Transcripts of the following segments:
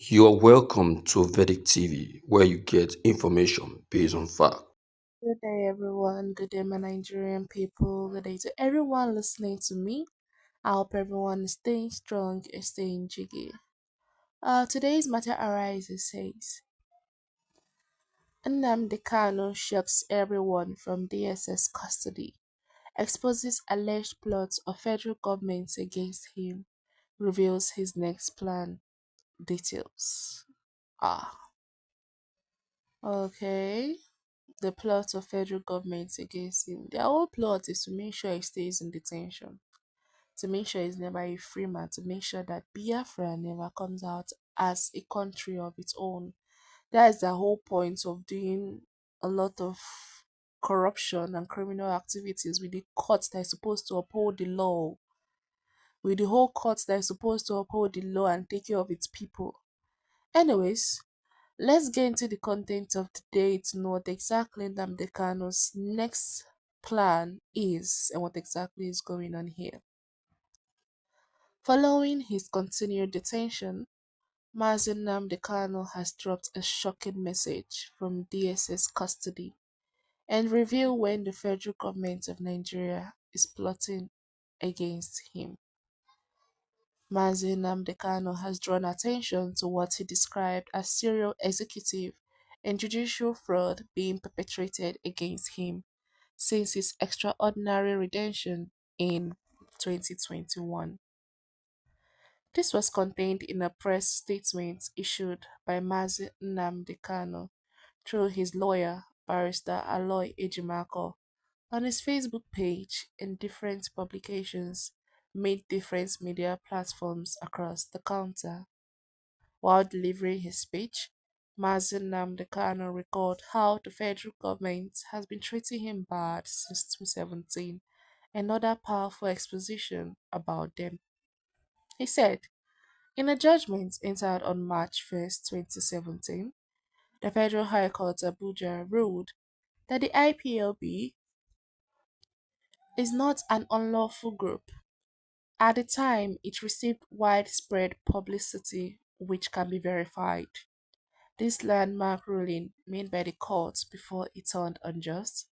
You are welcome to Vedic TV, where you get information based on fact. Good day, everyone. Good day, my Nigerian people. Good day to everyone listening to me. I hope everyone is staying strong and staying jiggy. Today's matter arises says Nnamdi Kanu shocks everyone from DSS custody, exposes alleged plots of federal government against him, reveals his next plan details. Ah, okay. The plot of federal government against him. Their whole plot is to make sure he stays in detention, to make sure he's never a free man, to make sure that Biafra never comes out as a country of its own. That is the whole point of doing a lot of corruption and criminal activities with the court that is supposed to uphold the law, with the whole court that is supposed to uphold the law and take care of its people. Anyways, let's get into the content of today to know what exactly Nnamdi Kanu's next plan is and what exactly is going on here. Following his continued detention, Mazi Nnamdi Kanu has dropped a shocking message from DSS custody and revealed when the federal government of Nigeria is plotting against him. Mazi Nnamdi Kanu has drawn attention to what he described as serial executive and judicial fraud being perpetrated against him since his extraordinary redemption in 2021. This was contained in a press statement issued by Mazi Nnamdi Kanu through his lawyer, Barrister Aloy Ejimako, on his Facebook page and different publications made different media platforms across the counter. While delivering his speech, Mazi Nnamdi Kanu recalled how the federal government has been treating him bad since 2017 and other powerful exposition about them. He said, in a judgment entered on March 1st, 2017, the Federal High Court Abuja ruled that the IPLB is not an unlawful group. At the time, it received widespread publicity which can be verified. This landmark ruling made by the court before it turned unjust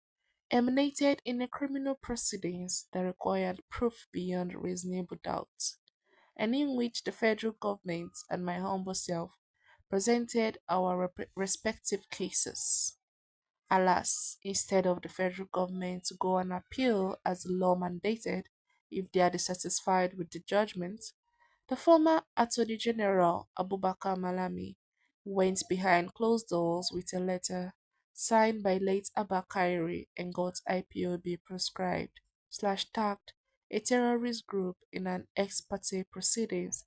emanated in a criminal proceedings that required proof beyond reasonable doubt, and in which the federal government and my humble self presented our respective cases. Alas, instead of the federal government to go on appeal as the law mandated if they are dissatisfied with the judgment, the former Attorney General Abubakar Malami went behind closed doors with a letter signed by late Abba Kairi and got IPOB proscribed slash tagged a terrorist group in an ex parte proceedings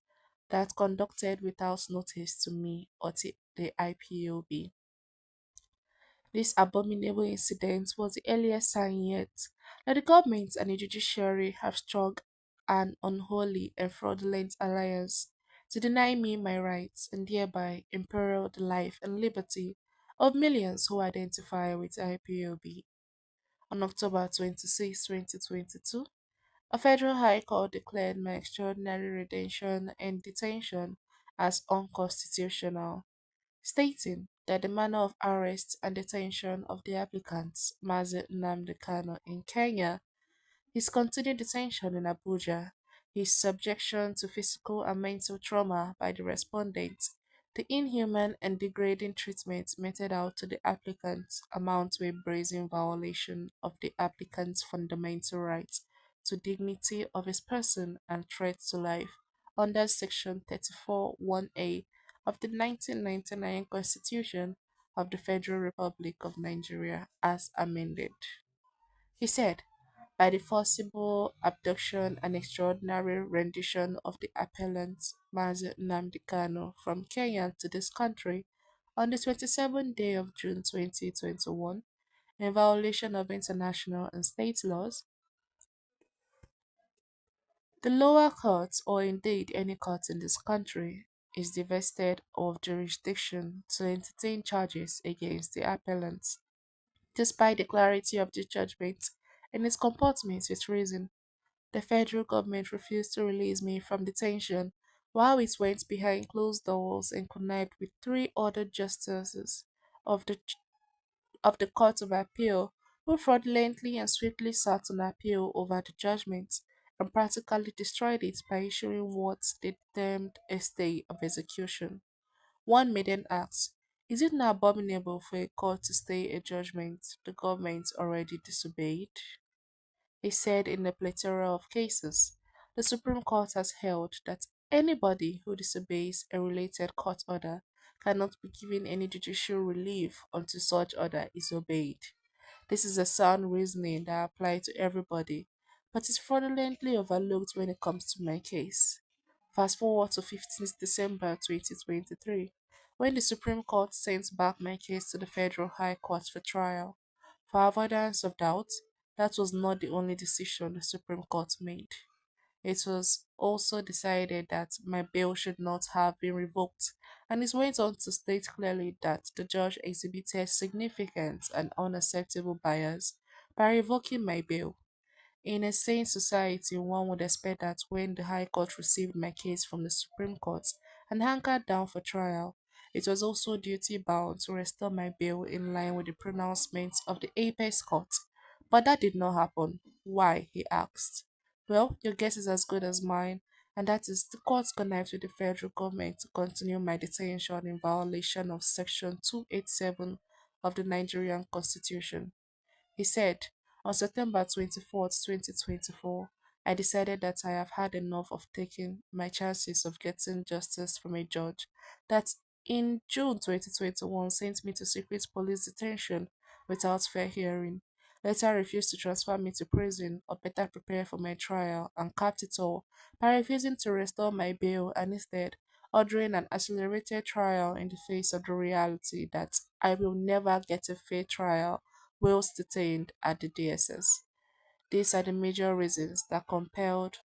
that conducted without notice to me or to the IPOB. This abominable incident was the earliest sign yet that the government and the judiciary have struck an unholy and fraudulent alliance to deny me my rights and thereby imperil the life and liberty of millions who identify with IPOB. On October 26, 2022, a federal high court declared my extraordinary retention and detention as unconstitutional, stating that the manner of arrest and detention of the applicants, Mazi Nnamdi Kanu in Kenya, his continued detention in Abuja, his subjection to physical and mental trauma by the respondents, the inhuman and degrading treatment meted out to the applicants amount to a brazen violation of the applicant's fundamental rights to dignity of his person and threat to life under Section 34 1A of the 1999 Constitution of the Federal Republic of Nigeria as amended. He said, by the forcible abduction and extraordinary rendition of the appellant Mazi Nnamdi Kanu from Kenya to this country on the 27th day of June 2021, in violation of international and state laws, the lower court, or indeed any court in this country, is divested of jurisdiction to entertain charges against the appellant. Despite the clarity of the judgment and its comportment with reason, the federal government refused to release me from detention while it went behind closed doors and connived with three other justices of the of the Court of Appeal, who fraudulently and swiftly sat on appeal over the judgment and practically destroyed it by issuing what they termed a stay of execution. One may then ask, is it not abominable for a court to stay a judgment the government already disobeyed? He said in a plethora of cases, the Supreme Court has held that anybody who disobeys a related court order cannot be given any judicial relief until such order is obeyed. This is a sound reasoning that applies to everybody, but is fraudulently overlooked when it comes to my case. Fast forward to 15th December 2023, when the Supreme Court sent back my case to the Federal High Court for trial. For avoidance of doubt, that was not the only decision the Supreme Court made. It was also decided that my bail should not have been revoked, and it went on to state clearly that the judge exhibited significant and unacceptable bias by revoking my bail. In a sane society, one would expect that when the High Court received my case from the Supreme Court and hankered down for trial, it was also duty bound to restore my bail in line with the pronouncements of the Apex Court. But that did not happen. Why? He asked. Well, your guess is as good as mine, and that is the court connived with the federal government to continue my detention in violation of Section 287 of the Nigerian Constitution. He said, on September 24th, 2024, I decided that I have had enough of taking my chances of getting justice from a judge that in June 2021 sent me to secret police detention without fair hearing, later refused to transfer me to prison or better prepare for my trial, and capped it all by refusing to restore my bail and instead ordering an accelerated trial in the face of the reality that I will never get a fair trial whilst detained at the DSS. These are the major reasons that compelled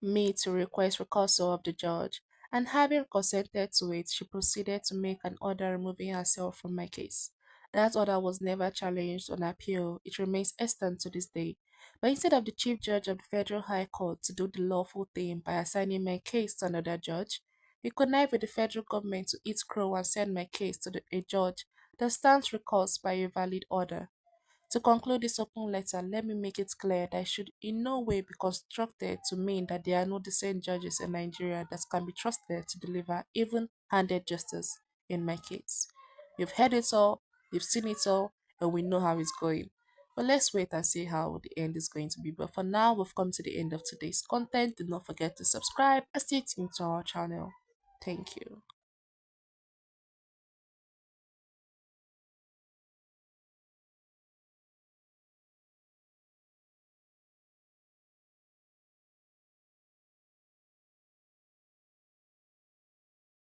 me to request recusal of the judge, and having consented to it, she proceeded to make an order removing herself from my case. That order was never challenged on appeal, it remains extant to this day. But instead of the Chief Judge of the Federal High Court to do the lawful thing by assigning my case to another judge, he connived with the federal government to eat crow and send my case to a judge that stands recused by a valid order. To conclude this open letter, let me make it clear that it should in no way be constructed to mean that there are no decent judges in Nigeria that can be trusted to deliver even handed justice in my case. You've heard it all, you've seen it all, and we know how it's going. But let's wait and see how the end is going to be. But for now, we've come to the end of today's content. Do not forget to subscribe and stay tuned to our channel. Thank you.